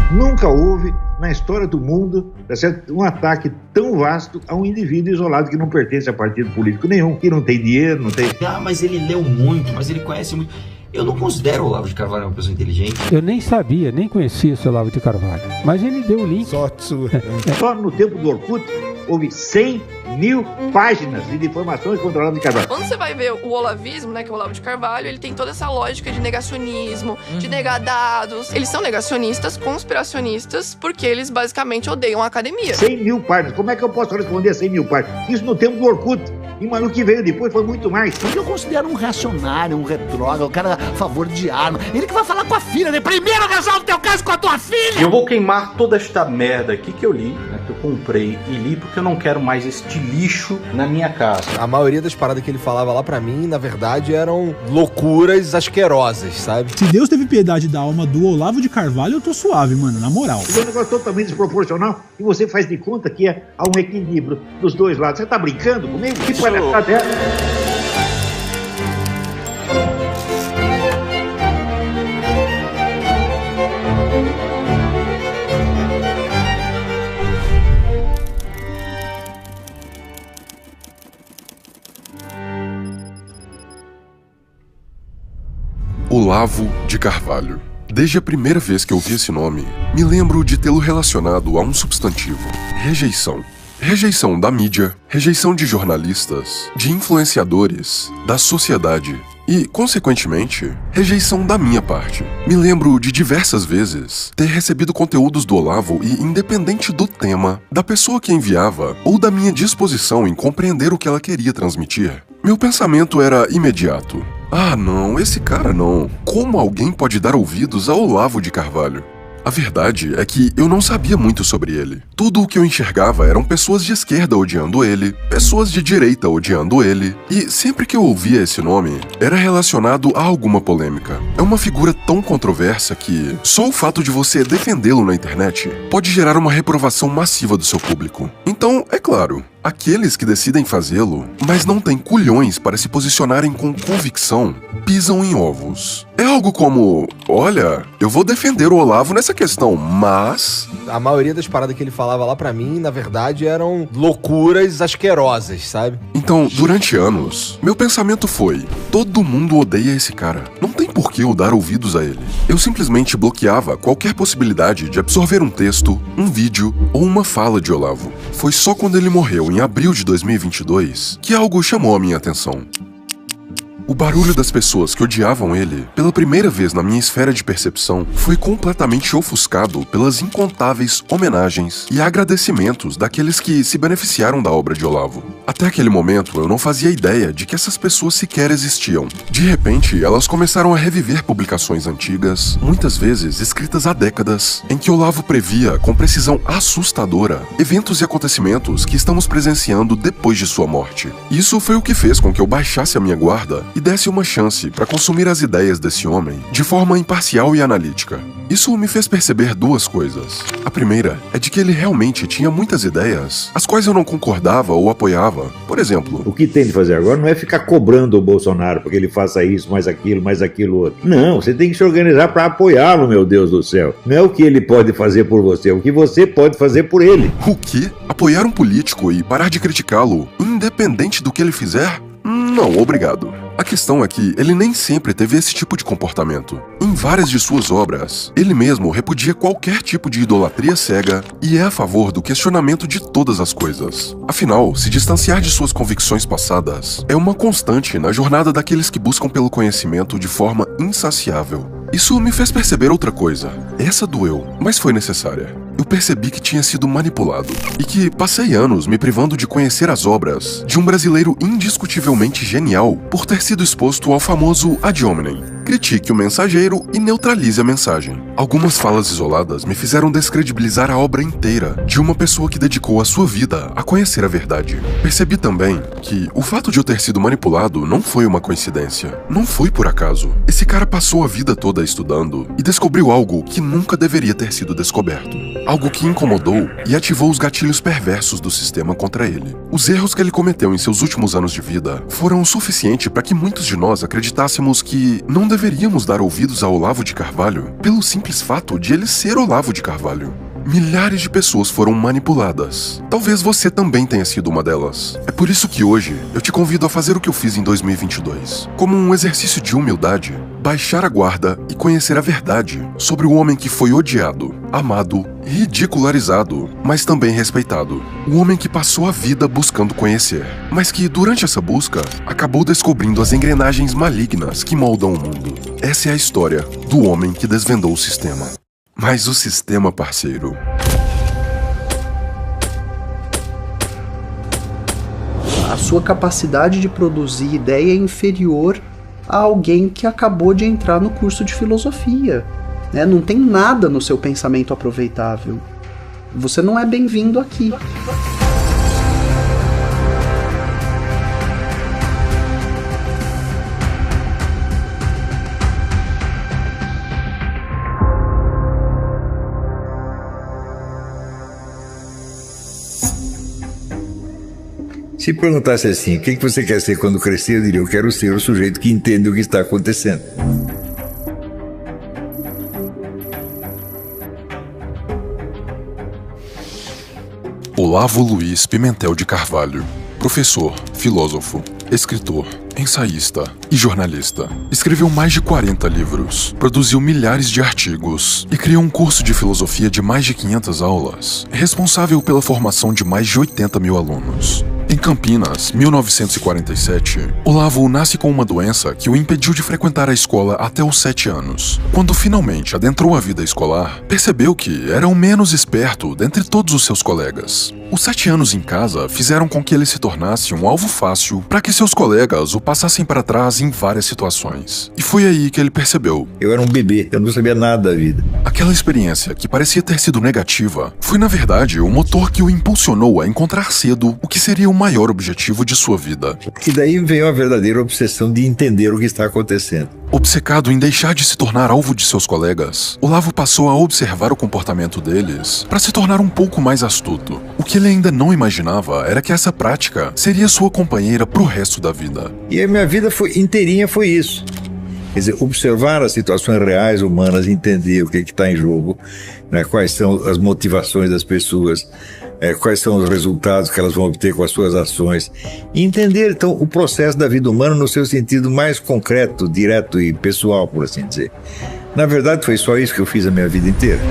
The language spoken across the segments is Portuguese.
Nunca houve, na história do mundo, tá certo, um ataque tão vasto a um indivíduo isolado que não pertence a partido político nenhum, que não tem dinheiro, não tem... mas ele leu muito, mas ele conhece muito. Eu não considero o Olavo de Carvalho uma pessoa inteligente. Eu nem sabia, nem conhecia esse Olavo de Carvalho. Mas ele deu o link. Só no tempo do Orkut, houve 100 mil páginas de informações contra o Olavo de Carvalho. Quando você vai ver o olavismo, né, que é o Olavo de Carvalho, ele tem toda essa lógica de negacionismo, de negar dados. Eles são negacionistas, conspiracionistas, porque eles basicamente odeiam a academia. 100 mil páginas. Como é que eu posso responder a 100 mil páginas? Isso no tempo do Orkut. E o maluco que veio depois foi muito mais. Eu considero um reacionário, um retrógrado, um cara a favor de arma. Ele que vai falar com a filha, né? Primeiro resolve o teu caso com a tua filha! Eu vou queimar toda esta merda aqui que eu li, né, que eu comprei e li, porque eu não quero mais este lixo na minha casa. A maioria das paradas que ele falava lá pra mim, na verdade, eram loucuras asquerosas, sabe? Se Deus teve piedade da alma do Olavo de Carvalho, eu tô suave, mano, na moral. É um negócio totalmente desproporcional e você faz de conta que há um equilíbrio dos dois lados. Você tá brincando comigo? Que palhaçada é essa? Olavo de Carvalho. Desde a primeira vez que eu vi esse nome, me lembro de tê-lo relacionado a um substantivo: rejeição. Rejeição da mídia, rejeição de jornalistas, de influenciadores, da sociedade e, consequentemente, rejeição da minha parte. Me lembro de diversas vezes ter recebido conteúdos do Olavo e, independente do tema, da pessoa que enviava ou da minha disposição em compreender o que ela queria transmitir, meu pensamento era imediato. Ah não, esse cara não. Como alguém pode dar ouvidos a Olavo de Carvalho? A verdade é que eu não sabia muito sobre ele. Tudo o que eu enxergava eram pessoas de esquerda odiando ele, pessoas de direita odiando ele, e sempre que eu ouvia esse nome, era relacionado a alguma polêmica. É uma figura tão controversa que só o fato de você defendê-lo na internet pode gerar uma reprovação massiva do seu público. Então, é claro, aqueles que decidem fazê-lo, mas não têm culhões para se posicionarem com convicção, pisam em ovos. É algo como, olha, eu vou defender o Olavo nessa questão, mas... A maioria das paradas que ele falava lá pra mim, na verdade, eram loucuras asquerosas, sabe? Então, durante anos, meu pensamento foi: todo mundo odeia esse cara. Não tem por que eu dar ouvidos a ele. Eu simplesmente bloqueava qualquer possibilidade de absorver um texto, um vídeo ou uma fala de Olavo. Foi só quando ele morreu em abril de 2022 que algo chamou a minha atenção. O barulho das pessoas que odiavam ele, pela primeira vez na minha esfera de percepção, foi completamente ofuscado pelas incontáveis homenagens e agradecimentos daqueles que se beneficiaram da obra de Olavo. Até aquele momento, eu não fazia ideia de que essas pessoas sequer existiam. De repente, elas começaram a reviver publicações antigas, muitas vezes escritas há décadas, em que Olavo previa, com precisão assustadora, eventos e acontecimentos que estamos presenciando depois de sua morte. Isso foi o que fez com que eu baixasse a minha guarda e desse uma chance para consumir as ideias desse homem de forma imparcial e analítica. Isso me fez perceber duas coisas. A primeira é de que ele realmente tinha muitas ideias, as quais eu não concordava ou apoiava. Por exemplo, o que tem de fazer agora não é ficar cobrando o Bolsonaro porque ele faça isso, mais aquilo outro. Não, você tem que se organizar para apoiá-lo, meu Deus do céu. Não é o que ele pode fazer por você, é o que você pode fazer por ele. O quê? Apoiar um político e parar de criticá-lo, independente do que ele fizer? Não, obrigado. A questão é que ele nem sempre teve esse tipo de comportamento. Em várias de suas obras, ele mesmo repudia qualquer tipo de idolatria cega e é a favor do questionamento de todas as coisas. Afinal, se distanciar de suas convicções passadas é uma constante na jornada daqueles que buscam pelo conhecimento de forma insaciável. Isso me fez perceber outra coisa. Essa doeu, mas foi necessária. Eu percebi que tinha sido manipulado e que passei anos me privando de conhecer as obras de um brasileiro indiscutivelmente genial por ter sido exposto ao famoso ad hominem. Critique o mensageiro e neutralize a mensagem. Algumas falas isoladas me fizeram descredibilizar a obra inteira de uma pessoa que dedicou a sua vida a conhecer a verdade. Percebi também que o fato de eu ter sido manipulado não foi uma coincidência. Não foi por acaso. Esse cara passou a vida toda estudando e descobriu algo que nunca deveria ter sido descoberto. algo que incomodou e ativou os gatilhos perversos do sistema contra ele. Os erros que ele cometeu em seus últimos anos de vida foram o suficiente para que muitos de nós acreditássemos que não deveríamos dar ouvidos a Olavo de Carvalho pelo simples fato de ele ser Olavo de Carvalho. Milhares de pessoas foram manipuladas. Talvez você também tenha sido uma delas. É por isso que hoje eu te convido a fazer o que eu fiz em 2022. Como um exercício de humildade, baixar a guarda e conhecer a verdade sobre o homem que foi odiado, amado, ridicularizado, mas também respeitado. O homem que passou a vida buscando conhecer, mas que durante essa busca acabou descobrindo as engrenagens malignas que moldam o mundo. Essa é a história do homem que desvendou o sistema. Mas o sistema, parceiro... A sua capacidade de produzir ideia é inferior a alguém que acabou de entrar no curso de filosofia. Né? Não tem nada no seu pensamento aproveitável. Você não é bem-vindo aqui. Se perguntasse assim, o que você quer ser quando crescer, eu diria, eu quero ser o sujeito que entende o que está acontecendo. Olavo Luiz Pimentel de Carvalho, professor, filósofo, escritor, ensaísta e jornalista. Escreveu mais de 40 livros, produziu milhares de artigos e criou um curso de filosofia de mais de 500 aulas, responsável pela formação de mais de 80 mil alunos. Em Campinas, 1947, Olavo nasce com uma doença que o impediu de frequentar a escola até os 7 anos. Quando finalmente adentrou a vida escolar, percebeu que era o menos esperto dentre todos os seus colegas. Os 7 anos em casa fizeram com que ele se tornasse um alvo fácil para que seus colegas o passassem para trás em várias situações. E foi aí que ele percebeu. Eu era um bebê, eu não sabia nada da vida. Aquela experiência que parecia ter sido negativa foi, na verdade, o motor que o impulsionou a encontrar cedo o que seria o maior objetivo de sua vida. E daí veio a verdadeira obsessão de entender o que está acontecendo. Obcecado em deixar de se tornar alvo de seus colegas, Olavo passou a observar o comportamento deles para se tornar um pouco mais astuto. O que ele ainda não imaginava era que essa prática seria sua companheira pro resto da vida. E a minha vida inteirinha foi isso. Quer dizer, observar as situações reais humanas, entender o que está em jogo, né, quais são as motivações das pessoas, quais são os resultados que elas vão obter com as suas ações. E entender, então, o processo da vida humana no seu sentido mais concreto, direto e pessoal, por assim dizer. Na verdade, foi só isso que eu fiz a minha vida inteira.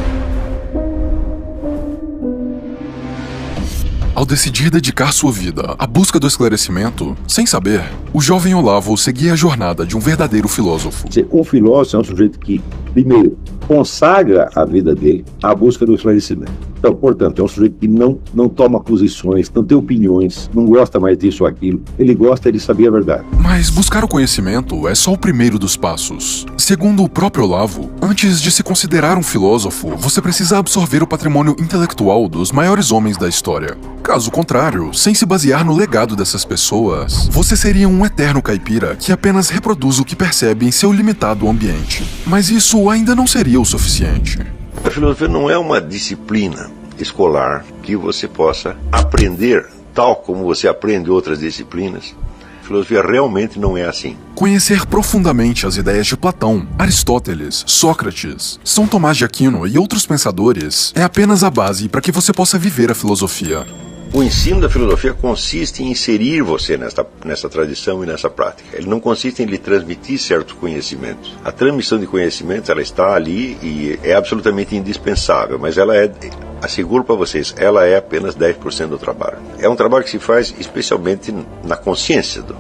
Ao decidir dedicar sua vida à busca do esclarecimento, sem saber, o jovem Olavo seguia a jornada de um verdadeiro filósofo. Um filósofo é um sujeito que, primeiro, consagra a vida dele à busca do esclarecimento. Então, portanto, é um sujeito que não toma posições, não tem opiniões, não gosta mais disso ou aquilo. Ele gosta de saber a verdade. Mas buscar o conhecimento é só o primeiro dos passos. Segundo o próprio Olavo, antes de se considerar um filósofo, você precisa absorver o patrimônio intelectual dos maiores homens da história. Caso contrário, sem se basear no legado dessas pessoas, você seria um eterno caipira que apenas reproduz o que percebe em seu limitado ambiente. Mas isso ainda não seria o suficiente. A filosofia não é uma disciplina escolar que você possa aprender tal como você aprende outras disciplinas. A filosofia realmente não é assim. Conhecer profundamente as ideias de Platão, Aristóteles, Sócrates, São Tomás de Aquino e outros pensadores é apenas a base para que você possa viver a filosofia. O ensino da filosofia consiste em inserir você nessa tradição e nessa prática. Ele não consiste em lhe transmitir certos conhecimentos. A transmissão de conhecimentos, ela está ali e é absolutamente indispensável, mas ela asseguro para vocês, ela é apenas 10% do trabalho. É um trabalho que se faz especialmente na consciência do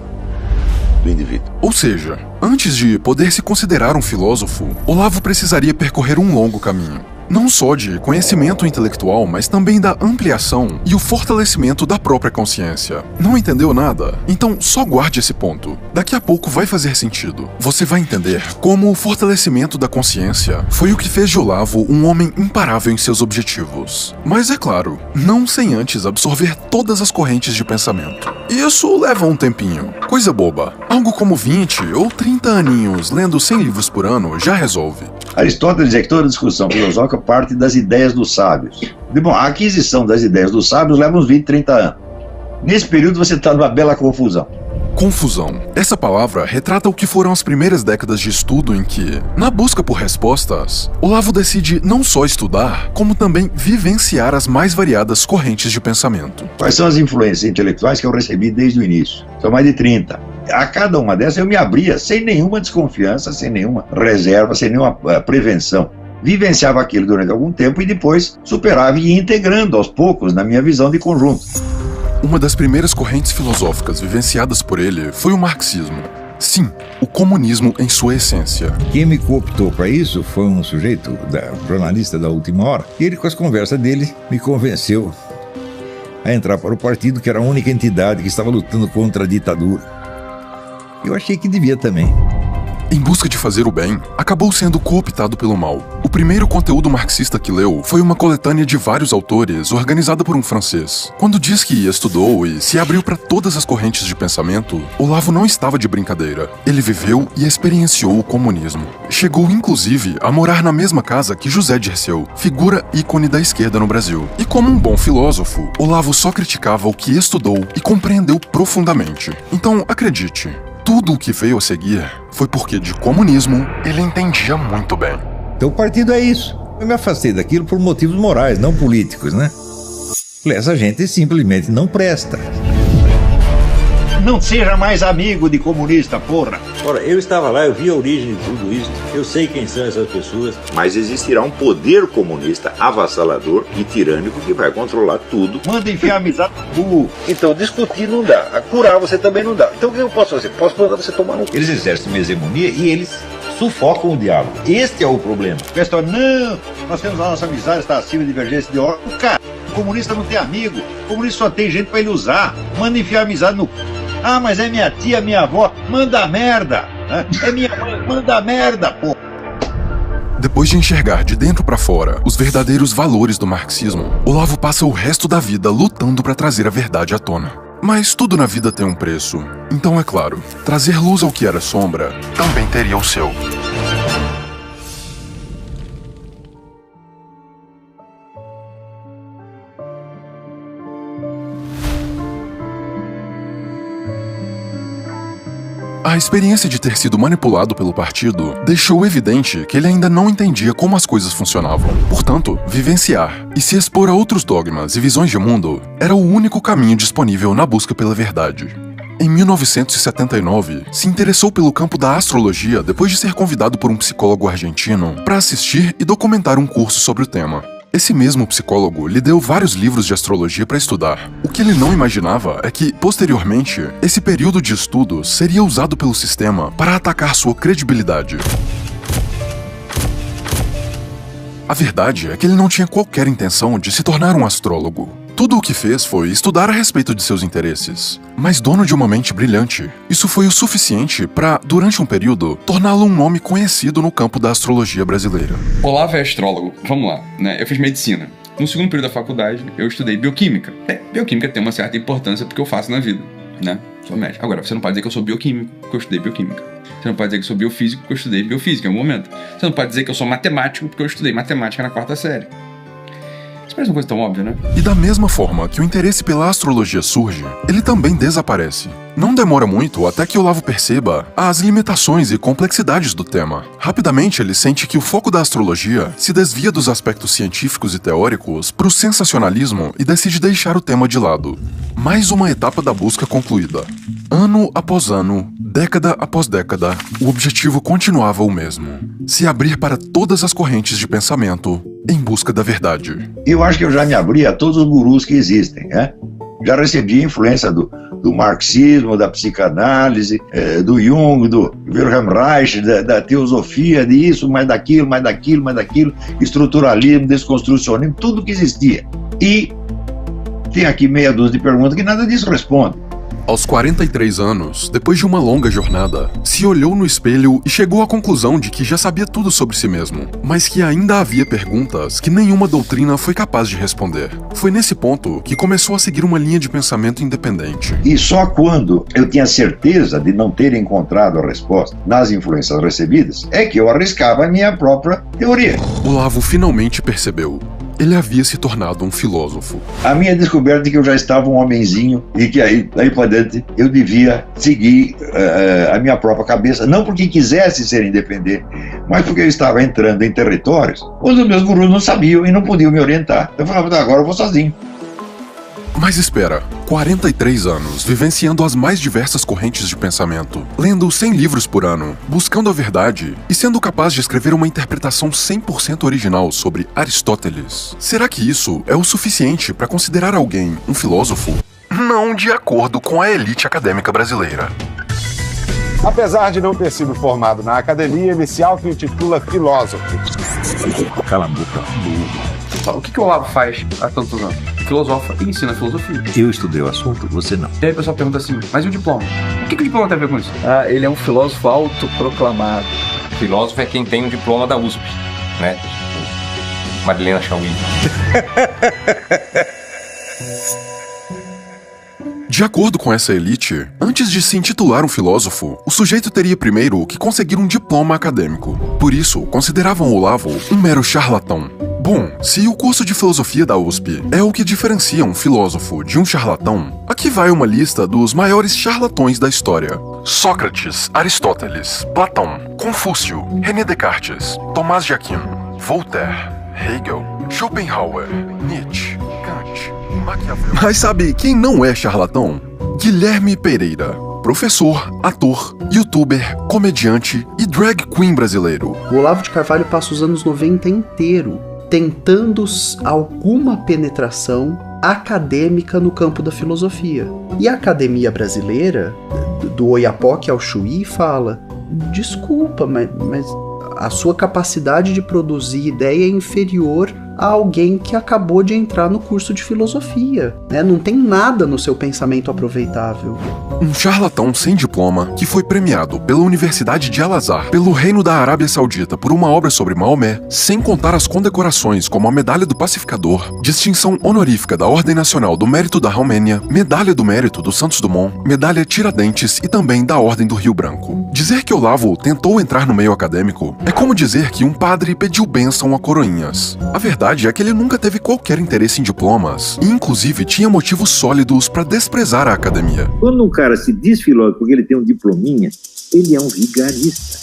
indivíduo. Ou seja, antes de poder se considerar um filósofo, Olavo precisaria percorrer um longo caminho. Não só de conhecimento intelectual, mas também da ampliação e o fortalecimento da própria consciência. Não entendeu nada? Então só guarde esse ponto. Daqui a pouco vai fazer sentido. Você vai entender como o fortalecimento da consciência foi o que fez de Olavo um homem imparável em seus objetivos. Mas é claro, não sem antes absorver todas as correntes de pensamento. Isso leva um tempinho. Coisa boba. Algo como 20 ou 30 aninhos lendo 100 livros por ano já resolve. Aristóteles dizia que toda discussão filosófica parte das ideias dos sábios. Bom, a aquisição das ideias dos sábios leva uns 20, 30 anos. Nesse período você está numa bela confusão. Confusão. Essa palavra retrata o que foram as primeiras décadas de estudo em que, na busca por respostas, Olavo decide não só estudar, como também vivenciar as mais variadas correntes de pensamento. Quais são as influências intelectuais que eu recebi desde o início? São mais de 30. A cada uma dessas eu me abria sem nenhuma desconfiança, sem nenhuma reserva, sem nenhuma prevenção. Vivenciava aquilo durante algum tempo e depois superava e ia integrando aos poucos na minha visão de conjunto. Uma das primeiras correntes filosóficas vivenciadas por ele foi o marxismo. Sim, o comunismo em sua essência. Quem me cooptou para isso foi um sujeito, jornalista da Última Hora, e ele, com as conversas dele, me convenceu a entrar para o partido, que era a única entidade que estava lutando contra a ditadura. Eu achei que devia também. Em busca de fazer o bem, acabou sendo cooptado pelo mal. O primeiro conteúdo marxista que leu foi uma coletânea de vários autores organizada por um francês. Quando diz que estudou e se abriu para todas as correntes de pensamento, Olavo não estava de brincadeira. Ele viveu e experienciou o comunismo. Chegou inclusive a morar na mesma casa que José Dirceu, figura ícone da esquerda no Brasil. E como um bom filósofo, Olavo só criticava o que estudou e compreendeu profundamente. Então, acredite, tudo o que veio a seguir foi porque de comunismo ele entendia muito bem. Então o partido é isso. Eu me afastei daquilo por motivos morais, não políticos, né? Essa gente simplesmente não presta. Não seja mais amigo de comunista, porra! Ora, eu estava lá, eu vi a origem de tudo isso, eu sei quem são essas pessoas. Mas existirá um poder comunista avassalador e tirânico que vai controlar tudo. Manda enfiar amizade no cu. Então discutir não dá, a curar você também não dá. Então o que eu posso fazer? Posso mandar você tomar no cu. Eles exercem uma hegemonia e eles sufocam o diálogo. Este é o problema. O pessoal, não, nós temos a nossa amizade, está acima de divergência de ordem. Cara, o comunista não tem amigo, o comunista só tem gente para ele usar. Manda enfiar amizade no cu. Ah, mas é minha tia, minha avó, manda merda. É minha mãe, manda merda, pô. Depois de enxergar de dentro para fora os verdadeiros valores do marxismo, Olavo passa o resto da vida lutando para trazer a verdade à tona. Mas tudo na vida tem um preço. Então, é claro, trazer luz ao que era sombra também teria o seu. A experiência de ter sido manipulado pelo partido deixou evidente que ele ainda não entendia como as coisas funcionavam. Portanto, vivenciar e se expor a outros dogmas e visões de mundo era o único caminho disponível na busca pela verdade. Em 1979, se interessou pelo campo da astrologia depois de ser convidado por um psicólogo argentino para assistir e documentar um curso sobre o tema. Esse mesmo psicólogo lhe deu vários livros de astrologia para estudar. O que ele não imaginava é que, posteriormente, esse período de estudo seria usado pelo sistema para atacar sua credibilidade. A verdade é que ele não tinha qualquer intenção de se tornar um astrólogo. Tudo o que fez foi estudar a respeito de seus interesses. Mas dono de uma mente brilhante, isso foi o suficiente para, durante um período, torná-lo um nome conhecido no campo da astrologia brasileira. Olavo é astrólogo. Vamos lá, né? Eu fiz medicina. No segundo período da faculdade, eu estudei bioquímica. Bioquímica tem uma certa importância porque eu faço na vida, né? Sou médico. Agora, você não pode dizer que eu sou bioquímico porque eu estudei bioquímica. Você não pode dizer que eu sou biofísico porque eu estudei biofísica em algum momento. Você não pode dizer que eu sou matemático porque eu estudei matemática na 4ª série. Isso parece uma coisa tão óbvia, né? E da mesma forma que o interesse pela astrologia surge, ele também desaparece. Não demora muito até que Olavo perceba as limitações e complexidades do tema. Rapidamente ele sente que o foco da astrologia se desvia dos aspectos científicos e teóricos para o sensacionalismo e decide deixar o tema de lado. Mais uma etapa da busca concluída. Ano após ano, década após década, o objetivo continuava o mesmo: se abrir para todas as correntes de pensamento em busca da verdade. Eu acho que eu já me abri a todos os gurus que existem, né? Já recebi influência do marxismo, da psicanálise, do Jung, do Wilhelm Reich, da teosofia, disso, mais daquilo, estruturalismo, desconstrucionismo, tudo que existia. E tem aqui meia dúzia de perguntas que nada disso responde. Aos 43 anos, depois de uma longa jornada, se olhou no espelho e chegou à conclusão de que já sabia tudo sobre si mesmo, mas que ainda havia perguntas que nenhuma doutrina foi capaz de responder. Foi nesse ponto que começou a seguir uma linha de pensamento independente. E só quando eu tinha certeza de não ter encontrado a resposta nas influências recebidas, é que eu arriscava a minha própria teoria. Olavo finalmente percebeu. Ele havia se tornado um filósofo. A minha descoberta é que eu já estava um homenzinho e que aí para diante eu devia seguir a minha própria cabeça, não porque quisesse ser independente, mas porque eu estava entrando em territórios onde os meus gurus não sabiam e não podiam me orientar. Eu falava, agora eu vou sozinho. Mas espera, 43 anos, vivenciando as mais diversas correntes de pensamento, lendo 100 livros por ano, buscando a verdade e sendo capaz de escrever uma interpretação 100% original sobre Aristóteles. Será que isso é o suficiente para considerar alguém um filósofo? Não de acordo com a elite acadêmica brasileira. Apesar de não ter sido formado na academia, ele se auto-intitula filósofo. Cala a boca. O que o Olavo faz há tantos anos? Filosofa e ensina filosofia. Eu estudei o assunto, você não. E aí o pessoal pergunta assim, mas e o diploma? O que o diploma tem a ver com isso? Ele é um filósofo autoproclamado. Filósofo é quem tem um diploma da USP, né? Marilena Chauí. De acordo com essa elite, antes de se intitular um filósofo, o sujeito teria primeiro que conseguir um diploma acadêmico. Por isso, consideravam Olavo um mero charlatão. Bom, se o curso de filosofia da USP é o que diferencia um filósofo de um charlatão, aqui vai uma lista dos maiores charlatões da história. Sócrates, Aristóteles, Platão, Confúcio, René Descartes, Tomás de Aquino, Voltaire, Hegel, Schopenhauer, Nietzsche, Kant, Maquiavel. Mas sabe quem não é charlatão? Guilherme Pereira. Professor, ator, youtuber, comediante e drag queen brasileiro. O Olavo de Carvalho passa os anos 90 inteiro tentando alguma penetração acadêmica no campo da filosofia. E a academia brasileira, do Oiapoque ao Chuí, fala: desculpa, mas a sua capacidade de produzir ideia é inferior a alguém que acabou de entrar no curso de filosofia, né? Não tem nada no seu pensamento aproveitável. Um charlatão sem diploma que foi premiado pela Universidade de Al-Azhar, pelo Reino da Arábia Saudita por uma obra sobre Maomé, sem contar as condecorações como a Medalha do Pacificador, distinção honorífica da Ordem Nacional do Mérito da Romênia, Medalha do Mérito do Santos Dumont, Medalha Tiradentes e também da Ordem do Rio Branco. Dizer que Olavo tentou entrar no meio acadêmico é como dizer que um padre pediu bênção a coroinhas. A verdade é que ele nunca teve qualquer interesse em diplomas e inclusive tinha motivos sólidos para desprezar a academia. Quando um cara se diz filósofo porque ele tem um diplominha, ele é um vigarista.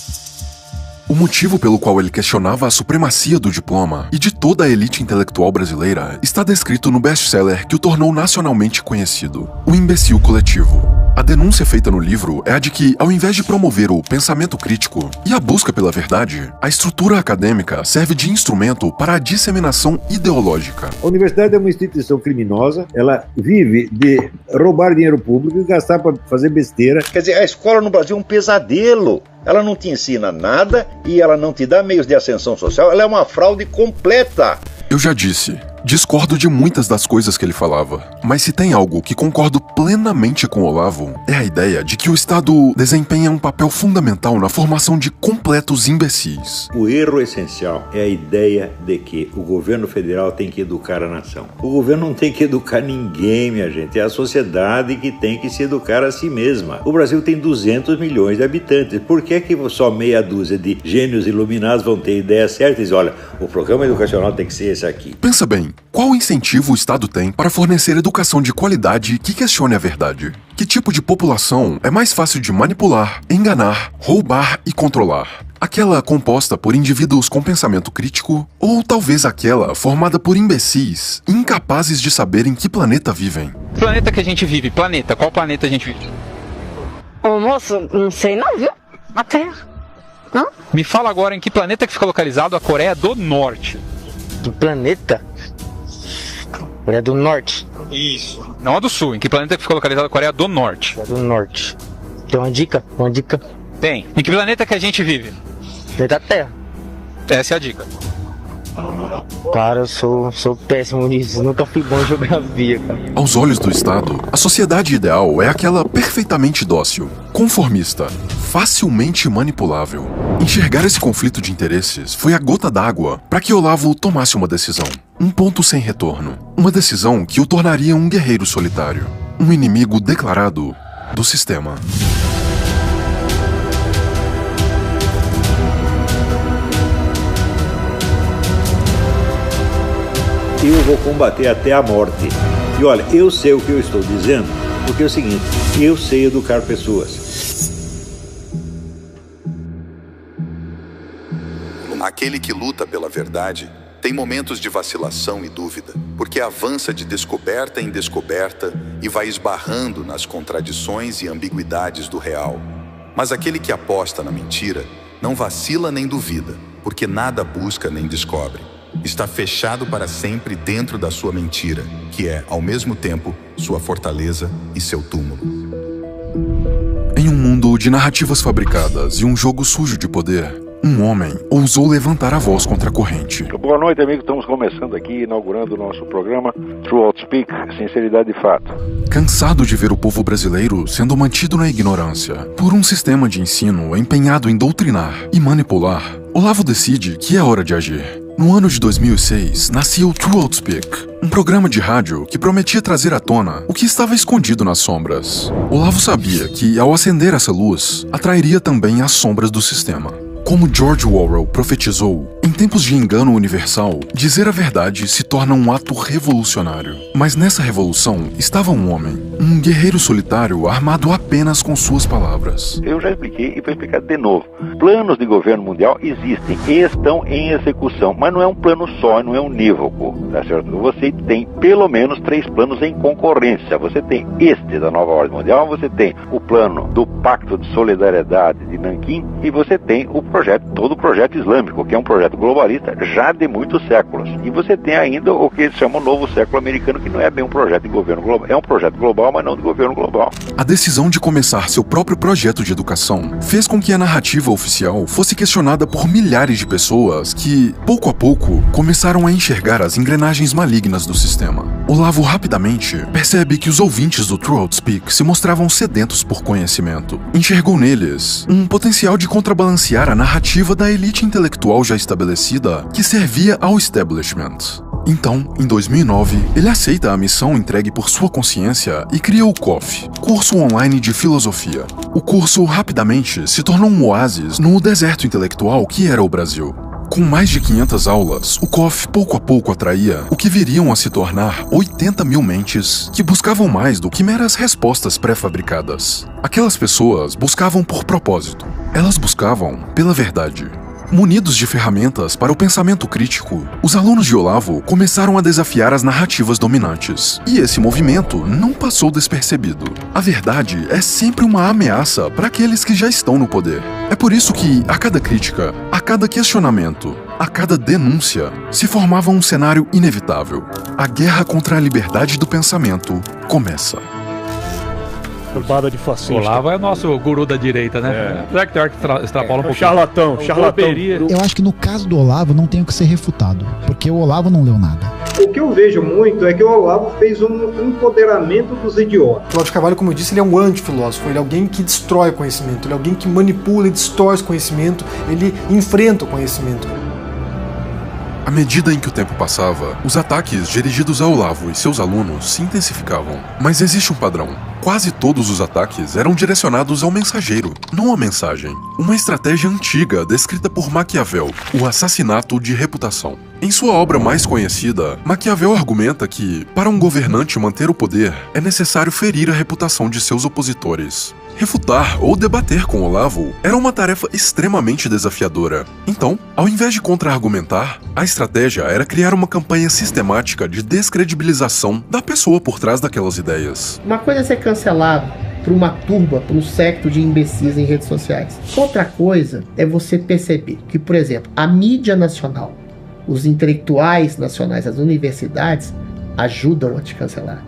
O motivo pelo qual ele questionava a supremacia do diploma e de toda a elite intelectual brasileira está descrito no best-seller que o tornou nacionalmente conhecido, O Imbecil Coletivo. A denúncia feita no livro é a de que, ao invés de promover o pensamento crítico e a busca pela verdade, a estrutura acadêmica serve de instrumento para a disseminação ideológica. A universidade é uma instituição criminosa, ela vive de roubar dinheiro público e gastar para fazer besteira. Quer dizer, a escola no Brasil é um pesadelo. Ela não te ensina nada e ela não te dá meios de ascensão social, ela é uma fraude completa. Eu já disse, discordo de muitas das coisas que ele falava, mas se tem algo que concordo plenamente com Olavo, é a ideia de que o Estado desempenha um papel fundamental na formação de completos imbecis. O erro essencial é a ideia de que o governo federal tem que educar a nação. O governo não tem que educar ninguém, minha gente, é a sociedade que tem que se educar a si mesma. O Brasil tem 200 milhões de habitantes, por que só meia dúzia de gênios iluminados vão ter ideias certas e dizer, olha, o programa educacional tem que ser esse aqui? Pensa bem, qual incentivo o Estado tem para fornecer educação de qualidade que questione a verdade? Que tipo de população é mais fácil de manipular, enganar, roubar e controlar? Aquela composta por indivíduos com pensamento crítico? Ou talvez aquela formada por imbecis, incapazes de saber em que planeta vivem? Planeta que a gente vive, planeta, qual planeta a gente vive? Ô moço, não sei não, viu? A Terra. Não? Me fala agora em que planeta que fica localizado a Coreia do Norte. Que planeta? Coreia do Norte. Isso. Não a do Sul. Em que planeta que fica localizada a Coreia do Norte? Coreia do Norte. Tem uma dica? Uma dica? Tem. Em que planeta que a gente vive? Planeta Terra. Essa é a dica. Cara, eu sou péssimo nisso. Nunca fui bom em geografia, cara. Aos olhos do Estado, a sociedade ideal é aquela perfeitamente dócil, conformista, facilmente manipulável. Enxergar esse conflito de interesses foi a gota d'água para que Olavo tomasse uma decisão. Um ponto sem retorno. Uma decisão que o tornaria um guerreiro solitário. Um inimigo declarado do sistema. Eu vou combater até a morte. E olha, eu sei o que eu estou dizendo, porque é o seguinte, eu sei educar pessoas. Aquele que luta pela verdade tem momentos de vacilação e dúvida, porque avança de descoberta em descoberta e vai esbarrando nas contradições e ambiguidades do real. Mas aquele que aposta na mentira não vacila nem duvida, porque nada busca nem descobre. Está fechado para sempre dentro da sua mentira, que é, ao mesmo tempo, sua fortaleza e seu túmulo. Em um mundo de narrativas fabricadas e um jogo sujo de poder, um homem ousou levantar a voz contra a corrente. Boa noite, amigo. Estamos começando aqui, inaugurando o nosso programa True Outspeak, Sinceridade e Fato. Cansado de ver o povo brasileiro sendo mantido na ignorância por um sistema de ensino empenhado em doutrinar e manipular, Olavo decide que é hora de agir. No ano de 2006, nascia o True Outspeak, um programa de rádio que prometia trazer à tona o que estava escondido nas sombras. Olavo sabia que, ao acender essa luz, atrairia também as sombras do sistema. Como George Orwell profetizou, em tempos de engano universal, dizer a verdade se torna um ato revolucionário. Mas nessa revolução estava um homem, um guerreiro solitário armado apenas com suas palavras. Eu já expliquei e vou explicar de novo. Planos de governo mundial existem e estão em execução, mas não é um plano só, não é unívoco, tá certo? Você tem pelo menos 3 planos em concorrência. Você tem este da nova ordem mundial, você tem o plano do Pacto de Solidariedade de Nanquim e você tem todo o projeto islâmico, que é um projeto globalista já de muitos séculos. E você tem ainda o que eles chamam Novo Século Americano, que não é bem um projeto de governo global, é um projeto global, mas não de governo global. A decisão de começar seu próprio projeto de educação fez com que a narrativa oficial fosse questionada por milhares de pessoas que, pouco a pouco, começaram a enxergar as engrenagens malignas do sistema. Olavo rapidamente percebe que os ouvintes do True Outspeak se mostravam sedentos por conhecimento. Enxergou neles um potencial de contrabalancear a narrativa da elite intelectual já estabelecida que servia ao establishment. Então, em 2009, ele aceita a missão entregue por sua consciência e cria o COF, curso online de filosofia. O curso rapidamente se tornou um oásis no deserto intelectual que era o Brasil. Com mais de 500 aulas, o COF pouco a pouco atraía o que viriam a se tornar 80 mil mentes que buscavam mais do que meras respostas pré-fabricadas. Aquelas pessoas buscavam por propósito. Elas buscavam pela verdade. Munidos de ferramentas para o pensamento crítico, os alunos de Olavo começaram a desafiar as narrativas dominantes. E esse movimento não passou despercebido. A verdade é sempre uma ameaça para aqueles que já estão no poder. É por isso que, a cada crítica, a cada questionamento, a cada denúncia, se formava um cenário inevitável. A guerra contra a liberdade do pensamento começa. Turbada de fascista. Olavo é nosso guru da direita, né? Será que tem hora que extrapola um pouquinho? Charlatão. Eu acho que no caso do Olavo não tem o que ser refutado, porque o Olavo não leu nada. O que eu vejo muito é que o Olavo fez um empoderamento dos idiotas. O Olavo de Carvalho, como eu disse, ele é um antifilósofo, ele é alguém que destrói o conhecimento, ele é alguém que manipula e distorce o conhecimento, ele enfrenta o conhecimento. À medida em que o tempo passava, os ataques dirigidos a Olavo e seus alunos se intensificavam. Mas existe um padrão. Quase todos os ataques eram direcionados ao mensageiro, não à mensagem. Uma estratégia antiga descrita por Maquiavel, o assassinato de reputação. Em sua obra mais conhecida, Maquiavel argumenta que, para um governante manter o poder, é necessário ferir a reputação de seus opositores. Refutar ou debater com Olavo era uma tarefa extremamente desafiadora. Então, ao invés de contra-argumentar, a estratégia era criar uma campanha sistemática de descredibilização da pessoa por trás daquelas ideias. Uma coisa é ser cancelado por uma turba, por um secto de imbecis em redes sociais. Outra coisa é você perceber que, por exemplo, a mídia nacional, os intelectuais nacionais, as universidades, ajudam a te cancelar.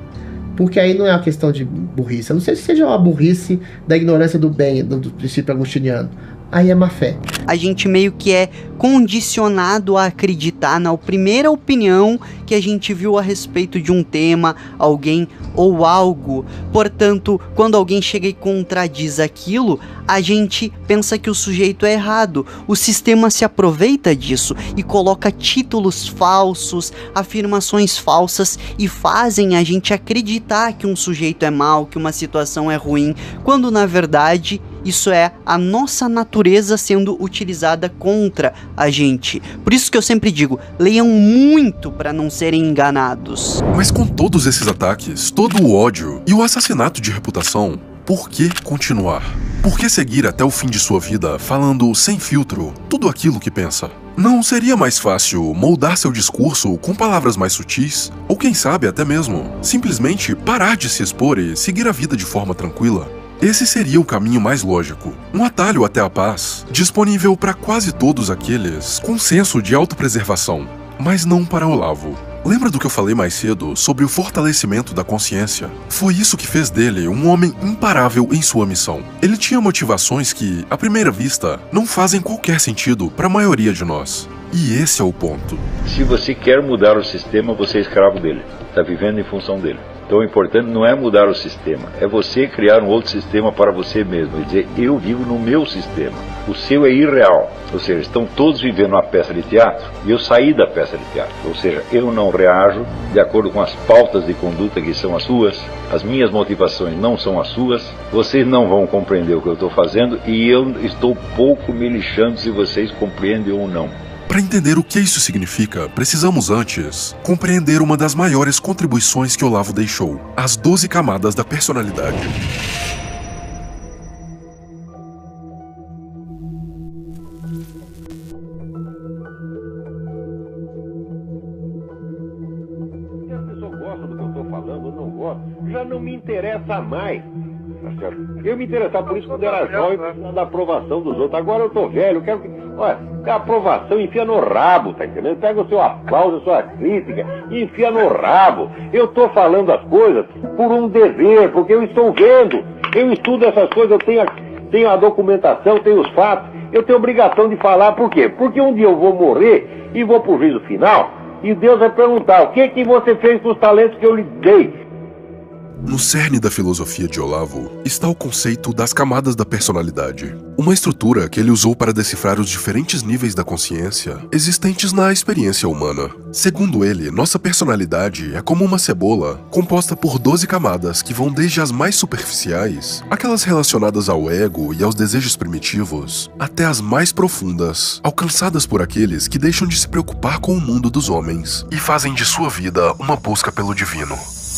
Porque aí não é uma questão de burrice. Eu não sei se seja uma burrice da ignorância do bem, do princípio agostiniano. aí é má fé. A gente meio que é condicionado a acreditar na primeira opinião que a gente viu a respeito de um tema, alguém ou algo. Portanto, quando alguém chega e contradiz aquilo, a gente pensa que o sujeito é errado. O sistema se aproveita disso e coloca títulos falsos, afirmações falsas e fazem a gente acreditar que um sujeito é mau, que uma situação é ruim, quando na verdade isso é a nossa natureza sendo utilizada contra a gente. Por isso que eu sempre digo, leiam muito para não serem enganados. Mas com todos esses ataques, todo o ódio e o assassinato de reputação, por que continuar? Por que seguir até o fim de sua vida falando sem filtro tudo aquilo que pensa? Não seria mais fácil moldar seu discurso com palavras mais sutis? Ou quem sabe até mesmo, simplesmente parar de se expor e seguir a vida de forma tranquila? Esse seria o caminho mais lógico, um atalho até a paz, disponível para quase todos aqueles com senso de autopreservação, mas não para Olavo. Lembra do que eu falei mais cedo sobre o fortalecimento da consciência? Foi isso que fez dele um homem imparável em sua missão. Ele tinha motivações que, à primeira vista, não fazem qualquer sentido para a maioria de nós. E esse é o ponto. Se você quer mudar o sistema, você é escravo dele. Está vivendo em função dele. Então o importante não é mudar o sistema, é você criar um outro sistema para você mesmo e dizer, eu vivo no meu sistema, o seu é irreal. Ou seja, estão todos vivendo uma peça de teatro e eu saí da peça de teatro. Ou seja, eu não reajo de acordo com as pautas de conduta que são as suas, as minhas motivações não são as suas, vocês não vão compreender o que eu estou fazendo e eu estou pouco me lixando se vocês compreendem ou não. Para entender o que isso significa, precisamos antes compreender uma das maiores contribuições que Olavo deixou, as 12 camadas da personalidade. Se a pessoa gosta do que eu estou falando ou não gosta, já não me interessa mais. Eu me interessava por isso quando era jovem, precisava da aprovação dos outros. Agora eu tô velho, eu quero que... Olha, a aprovação enfia no rabo, tá entendendo? Pega o seu aplauso, a sua crítica e enfia no rabo. Eu tô falando as coisas por um dever, porque eu estou vendo. Eu estudo essas coisas, eu tenho a documentação, tenho os fatos. Eu tenho obrigação de falar, por quê? Porque um dia eu vou morrer e vou pro juízo final e Deus vai perguntar, o que você fez com os talentos que eu lhe dei? No cerne da filosofia de Olavo está o conceito das camadas da personalidade, uma estrutura que ele usou para decifrar os diferentes níveis da consciência existentes na experiência humana. Segundo ele, nossa personalidade é como uma cebola composta por 12 camadas que vão desde as mais superficiais, aquelas relacionadas ao ego e aos desejos primitivos, até as mais profundas, alcançadas por aqueles que deixam de se preocupar com o mundo dos homens e fazem de sua vida uma busca pelo divino.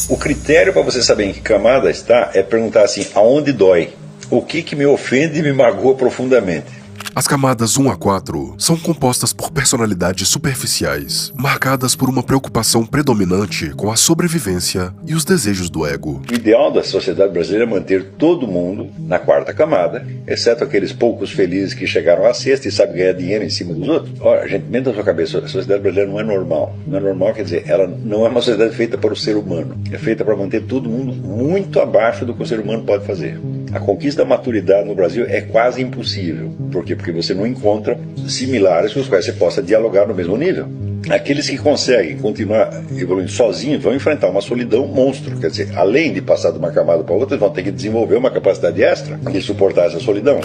O critério para você saber em que camada está é perguntar assim, aonde dói? O que me ofende e me magoa profundamente? As camadas 1 a 4 são compostas por personalidades superficiais, marcadas por uma preocupação predominante com a sobrevivência e os desejos do ego. O ideal da sociedade brasileira é manter todo mundo na 4ª camada, exceto aqueles poucos felizes que chegaram à 6ª e sabem ganhar dinheiro em cima dos outros. Olha, gente, mente na sua cabeça, a sociedade brasileira não é normal. Não é normal, quer dizer, ela não é uma sociedade feita para o ser humano. É feita para manter todo mundo muito abaixo do que o ser humano pode fazer. A conquista da maturidade no Brasil é quase impossível. Por quê? Porque você não encontra similares com os quais você possa dialogar no mesmo nível. Aqueles que conseguem continuar evoluindo sozinhos vão enfrentar uma solidão monstro. Quer dizer, além de passar de uma camada para outra, eles vão ter que desenvolver uma capacidade extra de suportar essa solidão.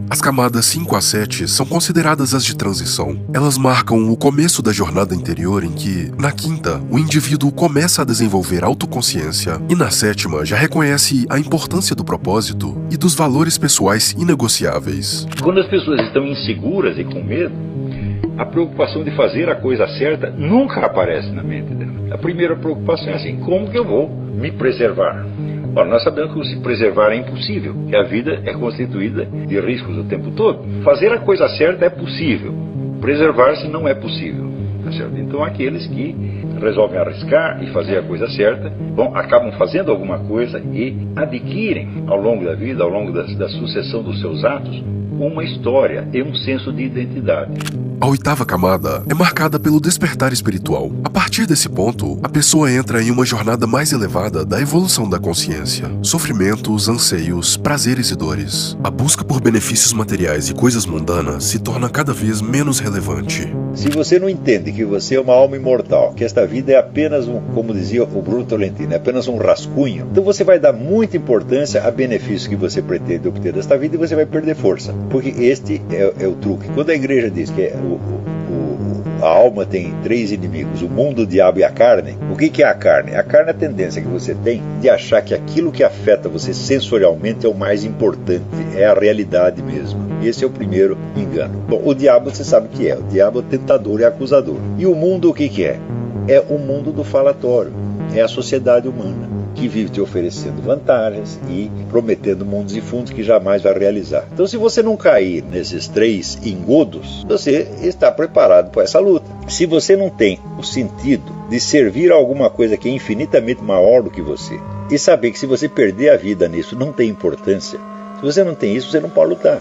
As camadas 5 a 7 são consideradas as de transição. Elas marcam o começo da jornada interior em que, na 5ª, o indivíduo começa a desenvolver autoconsciência e na 7ª já reconhece a importância do propósito e dos valores pessoais inegociáveis. Quando as pessoas estão inseguras e com medo, a preocupação de fazer a coisa certa nunca aparece na mente dela. A primeira preocupação é assim, como que eu vou me preservar? Ora, nós sabemos que se preservar é impossível, que a vida é constituída de riscos o tempo todo. Fazer a coisa certa é possível, preservar-se não é possível. Tá certo? Então aqueles que resolvem arriscar e fazer a coisa certa, acabam fazendo alguma coisa e adquirem ao longo da vida, ao longo da sucessão dos seus atos, uma história e um senso de identidade. A 8ª camada é marcada pelo despertar espiritual. A partir desse ponto, a pessoa entra em uma jornada mais elevada da evolução da consciência. Sofrimentos, anseios, prazeres e dores. A busca por benefícios materiais e coisas mundanas se torna cada vez menos relevante. Se você não entende que você é uma alma imortal, que esta vida é apenas como dizia o Bruno Tolentino, é apenas um rascunho, então você vai dar muita importância a benefícios que você pretende obter desta vida e você vai perder força. Porque este é o truque. Quando a igreja diz que a alma tem 3 inimigos, o mundo, o diabo e a carne, o que é a carne? A carne é a tendência que você tem de achar que aquilo que afeta você sensorialmente é o mais importante, é a realidade mesmo. Esse é o primeiro engano. Bom, o diabo você sabe o que é. O diabo é o tentador e acusador. E o mundo o que é? É o mundo do falatório. É a sociedade humana que vive te oferecendo vantagens e prometendo mundos e fundos que jamais vai realizar. Então, se você não cair nesses 3 engodos, você está preparado para essa luta. Se você não tem o sentido de servir a alguma coisa que é infinitamente maior do que você, e saber que se você perder a vida nisso não tem importância, se você não tem isso, você não pode lutar.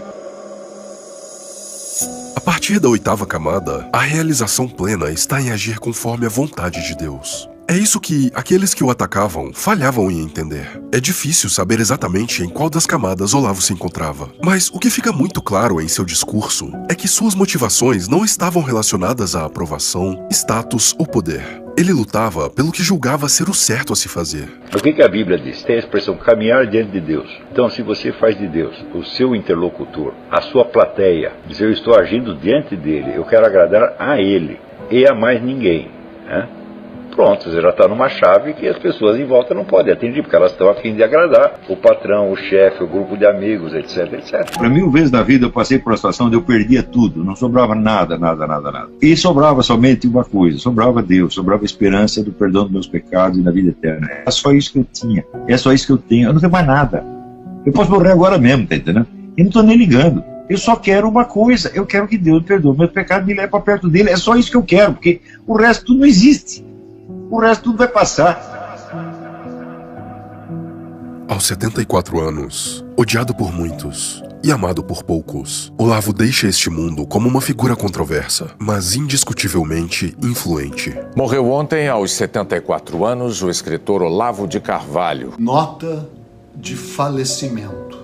A partir da 8ª camada, a realização plena está em agir conforme a vontade de Deus. É isso que aqueles que o atacavam falhavam em entender. É difícil saber exatamente em qual das camadas Olavo se encontrava, mas o que fica muito claro em seu discurso é que suas motivações não estavam relacionadas à aprovação, status ou poder. Ele lutava pelo que julgava ser o certo a se fazer. O que a Bíblia diz? Tem a expressão caminhar diante de Deus. Então, se você faz de Deus o seu interlocutor, a sua plateia, diz eu estou agindo diante dele, eu quero agradar a ele e a mais ninguém, né? Pronto, você já está numa chave que as pessoas em volta não podem atingir, porque elas estão a fim de agradar o patrão, o chefe, o grupo de amigos, etc, etc. Para 1000 vezes na vida eu passei por uma situação onde eu perdia tudo, não sobrava nada. E sobrava somente uma coisa, sobrava Deus, sobrava a esperança do perdão dos meus pecados e da vida eterna. É só isso que eu tinha, é só isso que eu tenho, eu não tenho mais nada. Eu posso morrer agora mesmo, tá entendendo? Eu não estou nem ligando. Eu só quero uma coisa, eu quero que Deus me perdoe meus pecados e me leve para perto dele, é só isso que eu quero, porque o resto tudo não existe. O resto tudo vai passar. Aos 74 anos, odiado por muitos e amado por poucos, Olavo deixa este mundo como uma figura controversa, mas indiscutivelmente influente. Morreu ontem, aos 74 anos, o escritor Olavo de Carvalho. Nota de falecimento.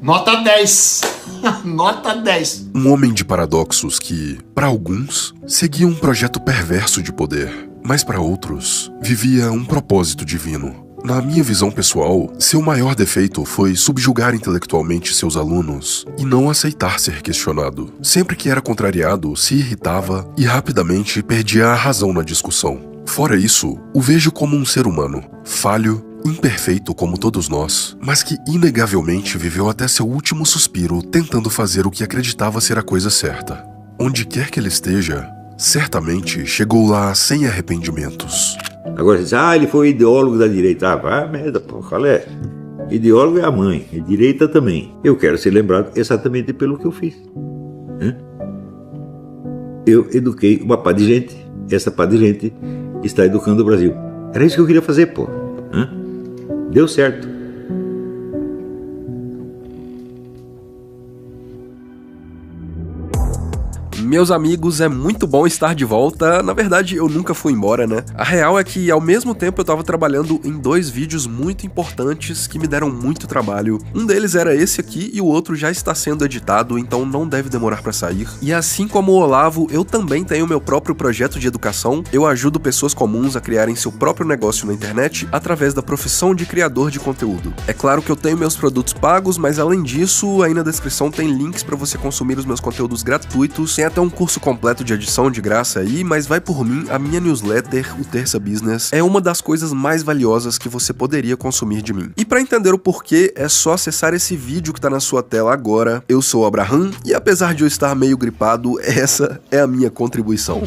Nota 10! Nota 10! Um homem de paradoxos que, para alguns, seguia um projeto perverso de poder, mas para outros, vivia um propósito divino. Na minha visão pessoal, seu maior defeito foi subjugar intelectualmente seus alunos e não aceitar ser questionado. Sempre que era contrariado, se irritava e rapidamente perdia a razão na discussão. Fora isso, o vejo como um ser humano, falho, imperfeito como todos nós, mas que inegavelmente viveu até seu último suspiro tentando fazer o que acreditava ser a coisa certa. Onde quer que ele esteja, certamente chegou lá sem arrependimentos. Agora você diz, ele foi ideólogo da direita. Vai merda, pô, qual é? Ideólogo é a mãe, e direita também. Eu quero ser lembrado exatamente pelo que eu fiz. Eu eduquei uma pá de gente, essa pá de gente está educando o Brasil. Era isso que eu queria fazer, pô. Deu certo. Meus amigos, é muito bom estar de volta. Na verdade, eu nunca fui embora, né? A real é que, ao mesmo tempo, eu tava trabalhando em 2 vídeos muito importantes que me deram muito trabalho. Um deles era esse aqui e o outro já está sendo editado, então não deve demorar pra sair. E assim como o Olavo, eu também tenho meu próprio projeto de educação. Eu ajudo pessoas comuns a criarem seu próprio negócio na internet através da profissão de criador de conteúdo. É claro que eu tenho meus produtos pagos, mas além disso, aí na descrição tem links pra você consumir os meus conteúdos gratuitos. Tem até um curso completo de edição de graça aí, mas vai por mim, a minha newsletter, o Terça Business, é uma das coisas mais valiosas que você poderia consumir de mim. E para entender o porquê, é só acessar esse vídeo que tá na sua tela agora. Eu sou o Abraham, e apesar de eu estar meio gripado, essa é a minha contribuição.